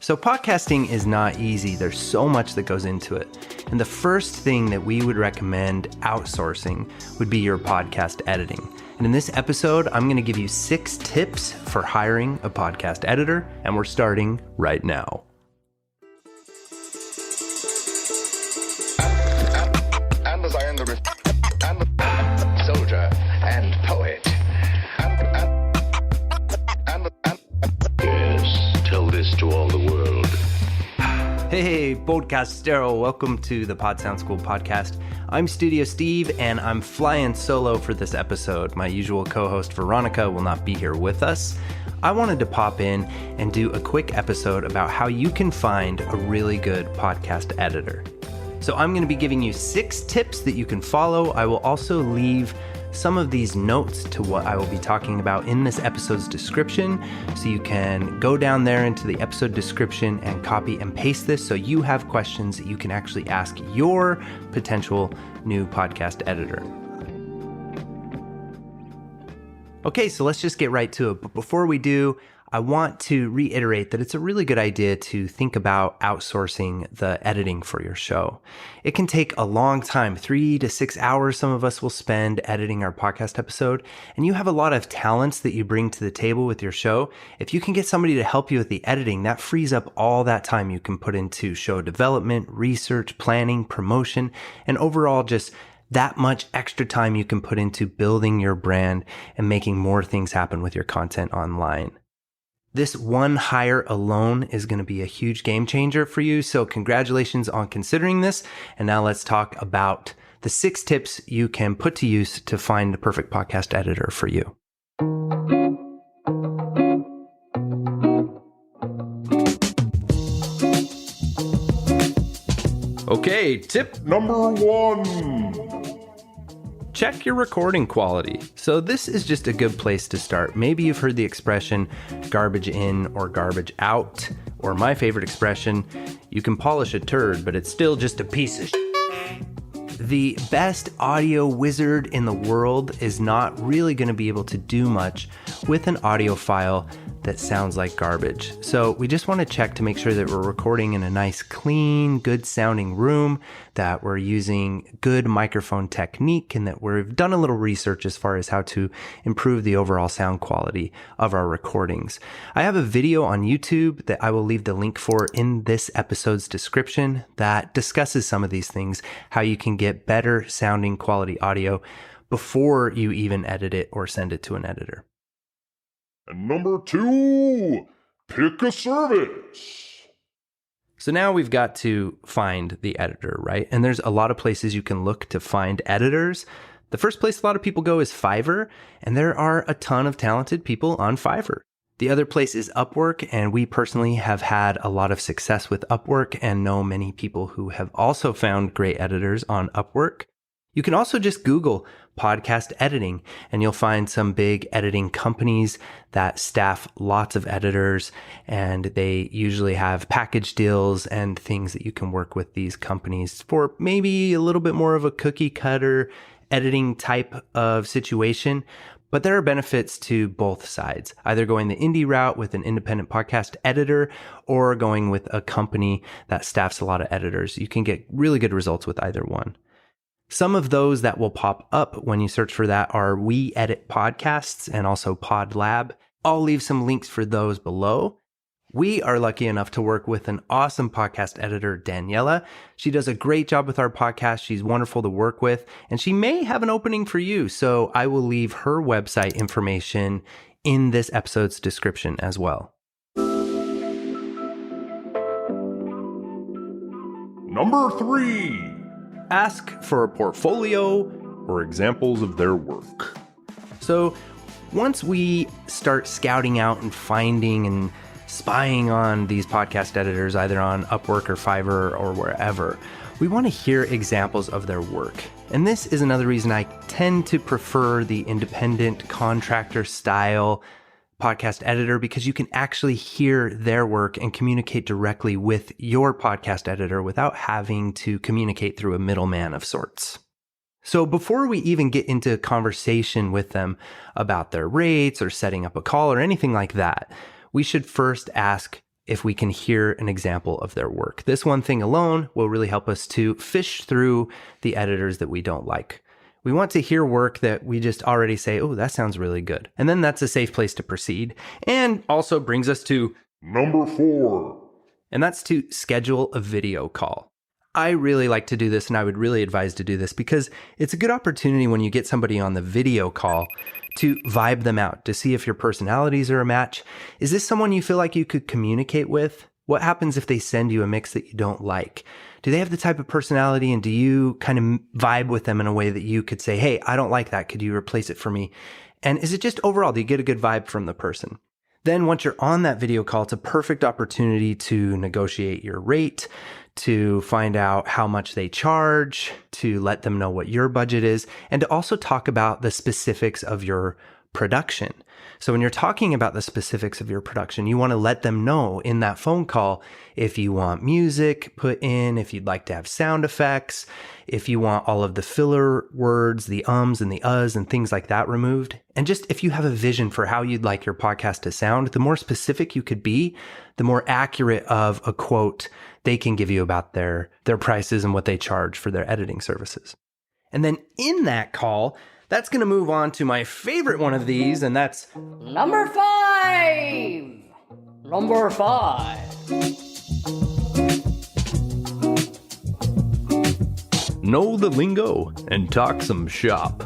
So podcasting is not easy. There's so much that goes into it. And the first thing that we would recommend outsourcing would be your podcast editing. And in this episode, I'm going to give you 6 tips for hiring a podcast editor, and we're starting right now. And as I am the soldier and poet. Yes, tell this to all the world. Hey, podcastero, welcome to the Pod Sound School podcast. I'm Studio Steve, and I'm flying solo for this episode. My usual co-host Veronica will not be here with us. I wanted to pop in and do a quick episode about how you can find a really good podcast editor. So I'm going to be giving you 6 tips that you can follow. I will also leave some of these notes to what I will be talking about in this episode's description, so you can go down there into the episode description and copy and paste this so you have questions that you can actually ask your potential new podcast editor. Okay, so let's just get right to it. But before we do, I want to reiterate that it's a really good idea to think about outsourcing the editing for your show. It can take a long time, 3 to 6 hours some of us will spend editing our podcast episode, and you have a lot of talents that you bring to the table with your show. If you can get somebody to help you with the editing, that frees up all that time you can put into show development, research, planning, promotion, and overall just that much extra time you can put into building your brand and making more things happen with your content online. This one hire alone is going to be a huge game changer for you. So congratulations on considering this. And now let's talk about the 6 tips you can put to use to find the perfect podcast editor for you. Okay, tip number 1. Check your recording quality. So this is just a good place to start. Maybe you've heard the expression garbage in or garbage out, or my favorite expression, you can polish a turd, but it's still just a piece of shit. The best audio wizard in the world is not really going to be able to do much with an audio file that sounds like garbage. So we just want to check to make sure that we're recording in a nice, clean, good sounding room, that we're using good microphone technique, and that we've done a little research as far as how to improve the overall sound quality of our recordings. I have a video on YouTube that I will leave the link for in this episode's description that discusses some of these things, how you can get better sounding quality audio before you even edit it or send it to an editor. And number 2, pick a service. So now we've got to find the editor, right? And there's a lot of places you can look to find editors. The first place a lot of people go is Fiverr, and there are a ton of talented people on Fiverr. The other place is Upwork, and we personally have had a lot of success with Upwork and know many people who have also found great editors on Upwork. You can also just Google podcast editing, and you'll find some big editing companies that staff lots of editors, and they usually have package deals and things that you can work with these companies for maybe a little bit more of a cookie cutter editing type of situation. But there are benefits to both sides, either going the indie route with an independent podcast editor or going with a company that staffs a lot of editors. You can get really good results with either one. Some of those that will pop up when you search for that are We Edit Podcasts and also Pod Lab. I'll leave some links for those below. We are lucky enough to work with an awesome podcast editor, Daniela. She does a great job with our podcast. She's wonderful to work with, and she may have an opening for you. So I will leave her website information in this episode's description as well. Number 3, Ask for a portfolio or examples of their work. So once we start scouting out and finding and spying on these podcast editors, either on Upwork or Fiverr or wherever, we want to hear examples of their work. And this is another reason I tend to prefer the independent contractor style podcast editor, because you can actually hear their work and communicate directly with your podcast editor without having to communicate through a middleman of sorts. So before we even get into a conversation with them about their rates or setting up a call or anything like that, we should first ask, if we can hear an example of their work. This one thing alone will really help us to fish through the editors that we don't like. We want to hear work that we just already say, oh, that sounds really good. And then that's a safe place to proceed. And also brings us to Number 4. and that's to schedule a video call. I really like to do this, and I would really advise to do this because it's a good opportunity when you get somebody on the video call to vibe them out, to see if your personalities are a match. Is this someone you feel like you could communicate with? What happens if they send you a mix that you don't like? Do they have the type of personality, and do you kind of vibe with them in a way that you could say, hey, I don't like that. Could you replace it for me? And is it just overall, do you get a good vibe from the person? Then once you're on that video call, it's a perfect opportunity to negotiate your rate, to find out how much they charge, to let them know what your budget is, and to also talk about the specifics of your production. So when you're talking about the specifics of your production, you want to let them know in that phone call if you want music put in, if you'd like to have sound effects, if you want all of the filler words, the ums and the uhs and things like that removed. And just if you have a vision for how you'd like your podcast to sound, the more specific you could be, the more accurate of a quote they can give you about their prices and what they charge for their editing services. And then in that call, that's going to move on to my favorite one of these, and that's Number 5. Number 5. know the lingo and talk some shop.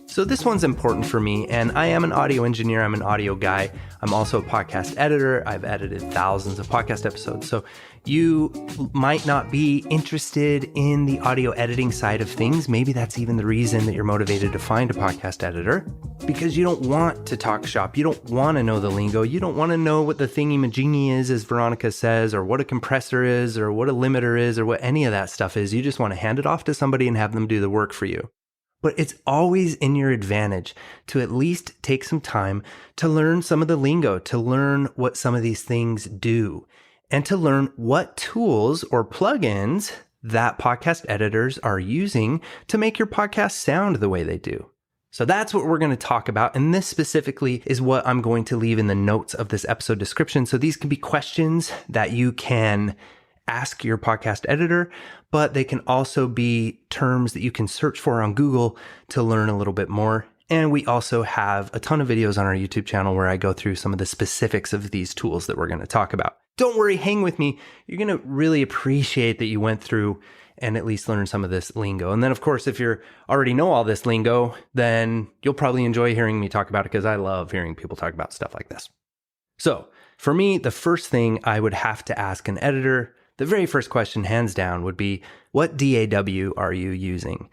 So this one's important for me, and I am an audio engineer. I'm an audio guy. I'm also a podcast editor. I've edited thousands of podcast episodes. So you might not be interested in the audio editing side of things. Maybe that's even the reason that you're motivated to find a podcast editor, because you don't want to talk shop. You don't want to know the lingo. You don't want to know what the thingy-majingy is, as Veronica says, or what a compressor is, or what a limiter is, or what any of that stuff is. You just want to hand it off to somebody and have them do the work for you. But it's always in your advantage to at least take some time to learn some of the lingo, to learn what some of these things do, and to learn what tools or plugins that podcast editors are using to make your podcast sound the way they do. So that's what we're going to talk about. And this specifically is what I'm going to leave in the notes of this episode description. So these can be questions that you can ask your podcast editor, but they can also be terms that you can search for on Google to learn a little bit more. And we also have a ton of videos on our YouTube channel where I go through some of the specifics of these tools that we're going to talk about. Don't worry, hang with me. You're going to really appreciate that you went through and at least learn some of this lingo. And then, of course, if you already know all this lingo, then you'll probably enjoy hearing me talk about it, because I love hearing people talk about stuff like this. So for me, the first thing I would have to ask an editor, the very first question, hands down, would be, what DAW are you using?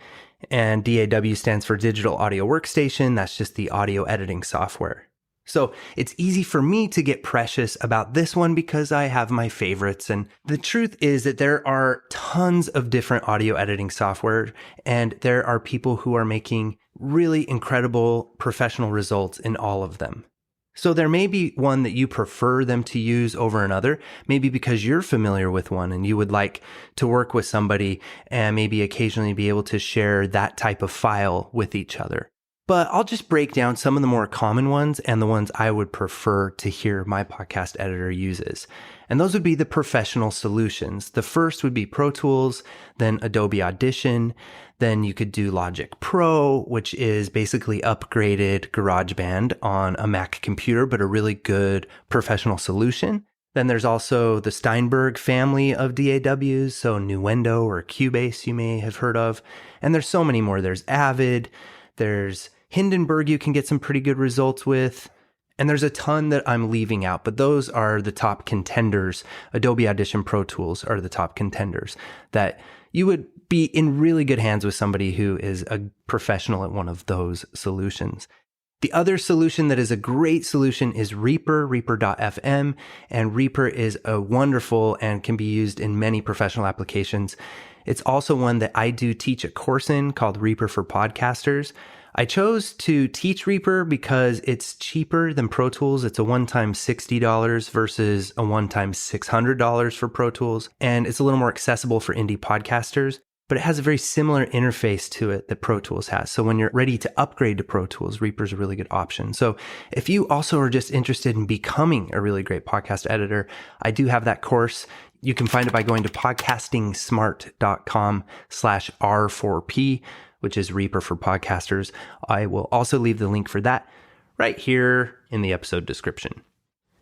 And DAW stands for Digital Audio Workstation. That's just the audio editing software. So it's easy for me to get precious about this one because I have my favorites. And the truth is that there are tons of different audio editing software, and there are people who are making really incredible professional results in all of them. So there may be one that you prefer them to use over another, maybe because you're familiar with one and you would like to work with somebody and maybe occasionally be able to share that type of file with each other. But I'll just break down some of the more common ones and the ones I would prefer to hear my podcast editor uses. And those would be the professional solutions. The first would be Pro Tools, then Adobe Audition. Then you could do Logic Pro, which is basically upgraded GarageBand on a Mac computer, but a really good professional solution. Then there's also the Steinberg family of DAWs, so Nuendo or Cubase you may have heard of. And there's so many more. There's Avid, there's Hindenburg you can get some pretty good results with. And there's a ton that I'm leaving out, but those are the top contenders. Adobe Audition, Pro Tools are the top contenders that you would be in really good hands with somebody who is a professional at one of those solutions. The other solution that is a great solution is Reaper, Reaper.fm, and Reaper is a wonderful and can be used in many professional applications. It's also one that I do teach a course in called Reaper for Podcasters. I chose to teach Reaper because it's cheaper than Pro Tools. It's a one-time $60 versus a one-time $600 for Pro Tools, and it's a little more accessible for indie podcasters. but it has a very similar interface to it that Pro Tools has. So when you're ready to upgrade to Pro Tools, Reaper's a really good option. So if you also are just interested in becoming a really great podcast editor, I do have that course. You can find it by going to podcastingsmart.com/R4P, which is Reaper for podcasters. I will also leave the link for that right here in the episode description.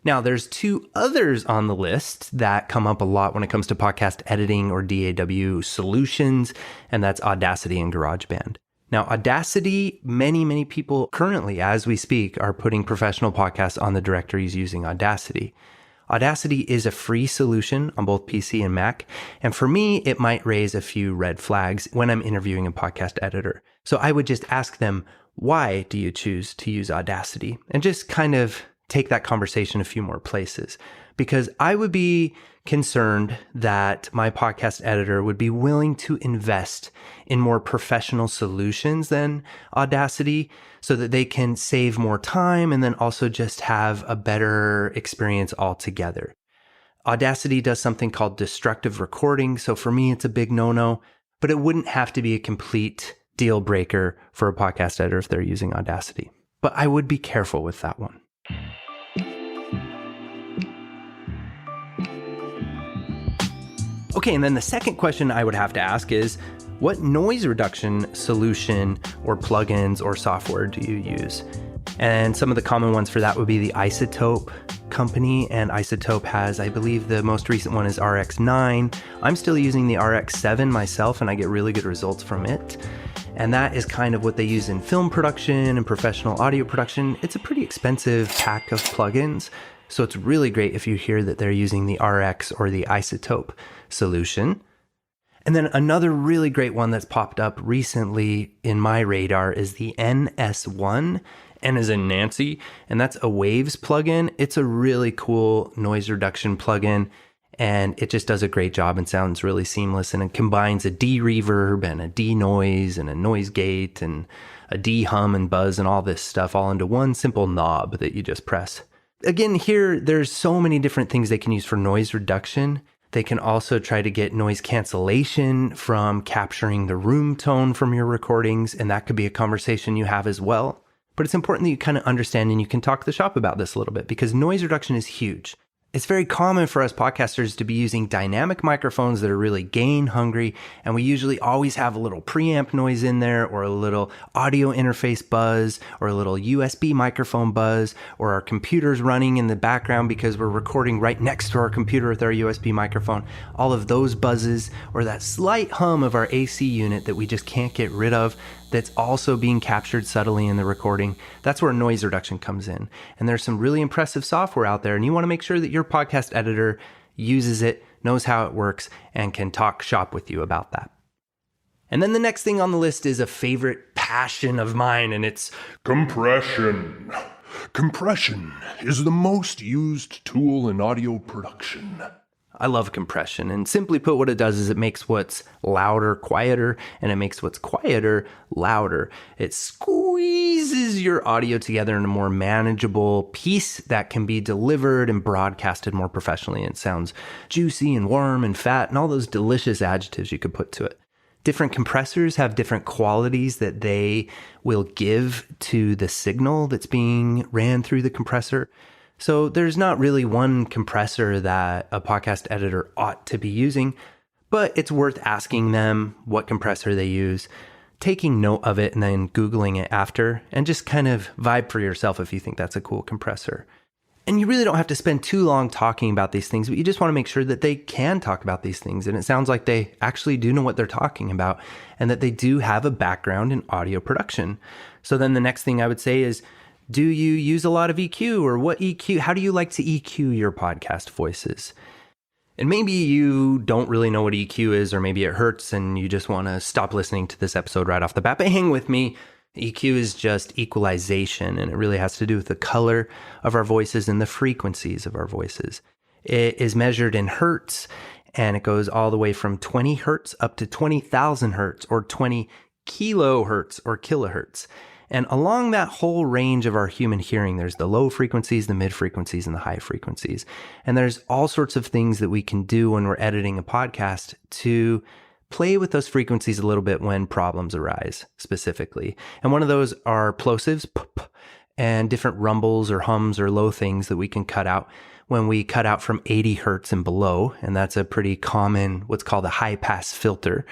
Now, there's two others on the list that come up a lot when it comes to podcast editing or DAW solutions, and that's Audacity and Garageband. Now, Audacity, many people currently, as we speak, are putting professional podcasts on the directories using Audacity. Audacity is a free solution on both PC and Mac, and for me, it might raise a few red flags when I'm interviewing a podcast editor. So I would just ask them, why do you choose to use Audacity? And just kind of take that conversation a few more places, because I would be concerned that my podcast editor would be willing to invest in more professional solutions than Audacity so that they can save more time and then also just have a better experience altogether. Audacity does something called destructive recording. So for me, it's a big no-no, but it wouldn't have to be a complete deal breaker for a podcast editor if they're using Audacity. But I would be careful with that one. Okay, and then the second question I would have to ask is, what noise reduction solution or plugins or software do you use? And some of the common ones for that would be the iZotope company, and iZotope has, I believe the most recent one is RX9. I'm still using the RX7 myself, and I get really good results from it. And that is kind of what they use in film production and professional audio production. It's a pretty expensive pack of plugins, so it's really great if you hear that they're using the RX or the iZotope solution. And then another really great one that's popped up recently in my radar is the NS1. N as in Nancy, and that's a Waves plugin. It's a really cool noise reduction plugin, and it just does a great job and sounds really seamless, and it combines a D-reverb and a D-noise and a noise gate and a D-hum and buzz and all this stuff all into one simple knob that you just press. Again, here, there's so many different things they can use for noise reduction. They can also try to get noise cancellation from capturing the room tone from your recordings, and that could be a conversation you have as well. But it's important that you kind of understand and you can talk to the shop about this a little bit, because noise reduction is huge. It's very common for us podcasters to be using dynamic microphones that are really gain hungry, and we usually always have a little preamp noise in there, or a little audio interface buzz, or a little USB microphone buzz, or our computer's running in the background because we're recording right next to our computer with our USB microphone. All of those buzzes, or that slight hum of our AC unit that we just can't get rid of, that's also being captured subtly in the recording. That's where noise reduction comes in. And there's some really impressive software out there, and you want to make sure that your podcast editor uses it, knows how it works, and can talk shop with you about that. And then the next thing on the list is a favorite passion of mine, and it's compression. Compression is the most used tool in audio production. I love compression, and simply put, what it does is it makes what's louder quieter, and it makes what's quieter louder. It squeezes your audio together in a more manageable piece that can be delivered and broadcasted more professionally. It sounds juicy and warm and fat and all those delicious adjectives you could put to it. Different compressors have different qualities that they will give to the signal that's being ran through the compressor. So there's not really one compressor that a podcast editor ought to be using, but it's worth asking them what compressor they use, taking note of it, and then Googling it after, and just kind of vibe for yourself if you think that's a cool compressor. And you really don't have to spend too long talking about these things, but you just want to make sure that they can talk about these things. And it sounds like they actually do know what they're talking about, and that they do have a background in audio production. So then the next thing I would say is, do you use a lot of EQ, or what EQ? How do you like to EQ your podcast voices? And maybe you don't really know what EQ is, or maybe it hurts and you just want to stop listening to this episode right off the bat, but hang with me. EQ is just equalization, and it really has to do with the color of our voices and the frequencies of our voices. It is measured in hertz, and it goes all the way from 20 hertz up to 20,000 hertz, or 20 kilohertz or kilohertz. And along that whole range of our human hearing, there's the low frequencies, the mid frequencies, and the high frequencies. And there's all sorts of things that we can do when we're editing a podcast to play with those frequencies a little bit when problems arise specifically. And one of those are plosives, and different rumbles or hums or low things that we can cut out when we cut out from 80 hertz and below. And that's a pretty common, what's called a high pass filter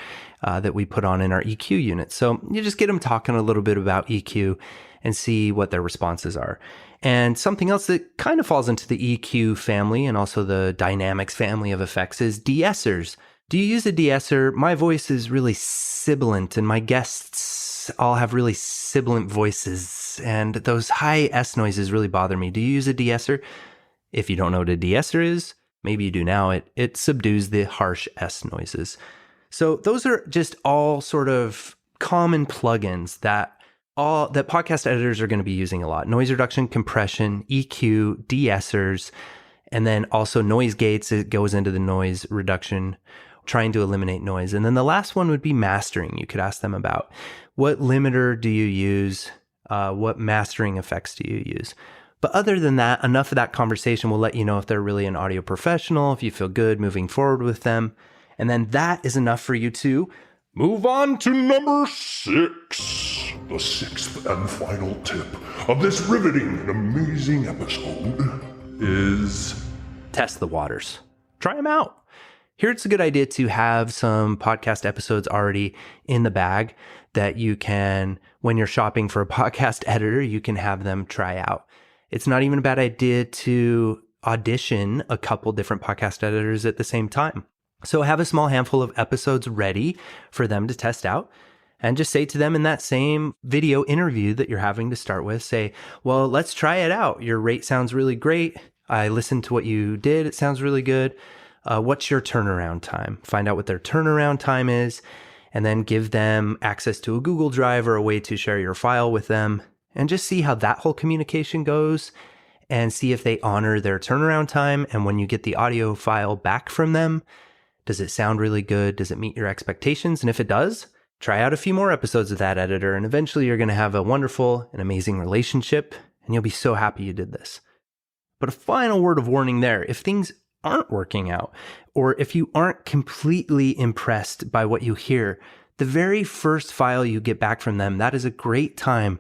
that we put on in our EQ unit. So you just get them talking a little bit about EQ and see what their responses are. And something else that kind of falls into the EQ family and also the dynamics family of effects is de-essers. Do you use a de-esser? My voice is really sibilant, and my guests all have really sibilant voices, and those high S noises really bother me. Do you use a de-esser? If you don't know what a de-esser is, maybe you do now, it subdues the harsh S noises. So those are just all sort of common plugins that podcast editors are going to be using a lot. Noise reduction, compression, EQ, de-essers, and then also noise gates. It goes into the noise reduction, trying to eliminate noise. And then the last one would be mastering. You could ask them about what limiter do you use? What mastering effects do you use? But other than that, enough of that conversation will let you know if they're really an audio professional, if you feel good moving forward with them. And then that is enough for you to Move on to number 6. The sixth and final tip of this riveting and amazing episode is test the waters. Try them out. Here it's a good idea to have some podcast episodes already in the bag that you can, when you're shopping for a podcast editor, you can have them try out. It's not even a bad idea to audition a couple different podcast editors at the same time. So have a small handful of episodes ready for them to test out, and just say to them in that same video interview that you're having to start with, say, well, let's try it out. Your rate sounds really great. I listened to what you did. It sounds really good. What's your turnaround time? Find out what their turnaround time is, and then give them access to a Google Drive or a way to share your file with them, and just see how that whole communication goes, and see if they honor their turnaround time. And when you get the audio file back from them, does it sound really good? Does it meet your expectations? And if it does, try out a few more episodes of that editor, and eventually you're going to have a wonderful and amazing relationship, and you'll be so happy you did this. But a final word of warning there: if things aren't working out, or if you aren't completely impressed by what you hear, the very first file you get back from them, that is a great time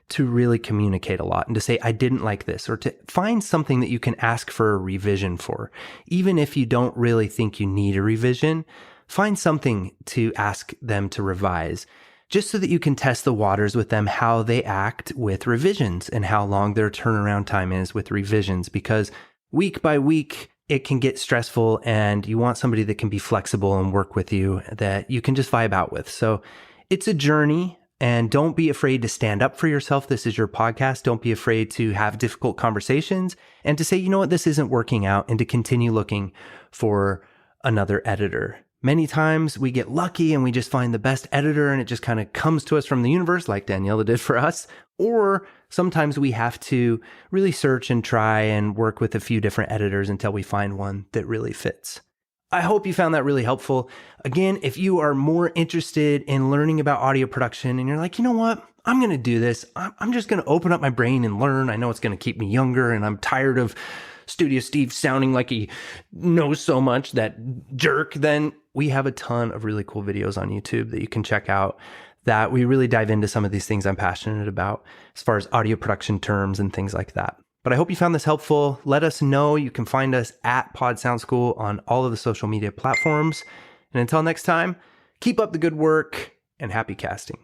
to really communicate a lot and to say, I didn't like this, or to find something that you can ask for a revision for. Even if you don't really think you need a revision, find something to ask them to revise, just so that you can test the waters with them, how they act with revisions and how long their turnaround time is with revisions. Because week by week, it can get stressful, and you want somebody that can be flexible and work with you, that you can just vibe out with. So it's a journey. And don't be afraid to stand up for yourself. This is your podcast. Don't be afraid to have difficult conversations and to say, you know what, this isn't working out, and to continue looking for another editor. Many times we get lucky and we just find the best editor, and it just kind of comes to us from the universe, like Daniela did for us. Or sometimes we have to really search and try and work with a few different editors until we find one that really fits. I hope you found that really helpful. Again, if you are more interested in learning about audio production and you're like, you know what, I'm going to do this. I'm just going to open up my brain and learn. I know it's going to keep me younger, and I'm tired of Studio Steve sounding like he knows so much, that jerk. Then we have a ton of really cool videos on YouTube that you can check out that we really dive into some of these things I'm passionate about as far as audio production terms and things like that. But I hope you found this helpful. Let us know. You can find us at Pod Sound School on all of the social media platforms. And until next time, keep up the good work and happy casting.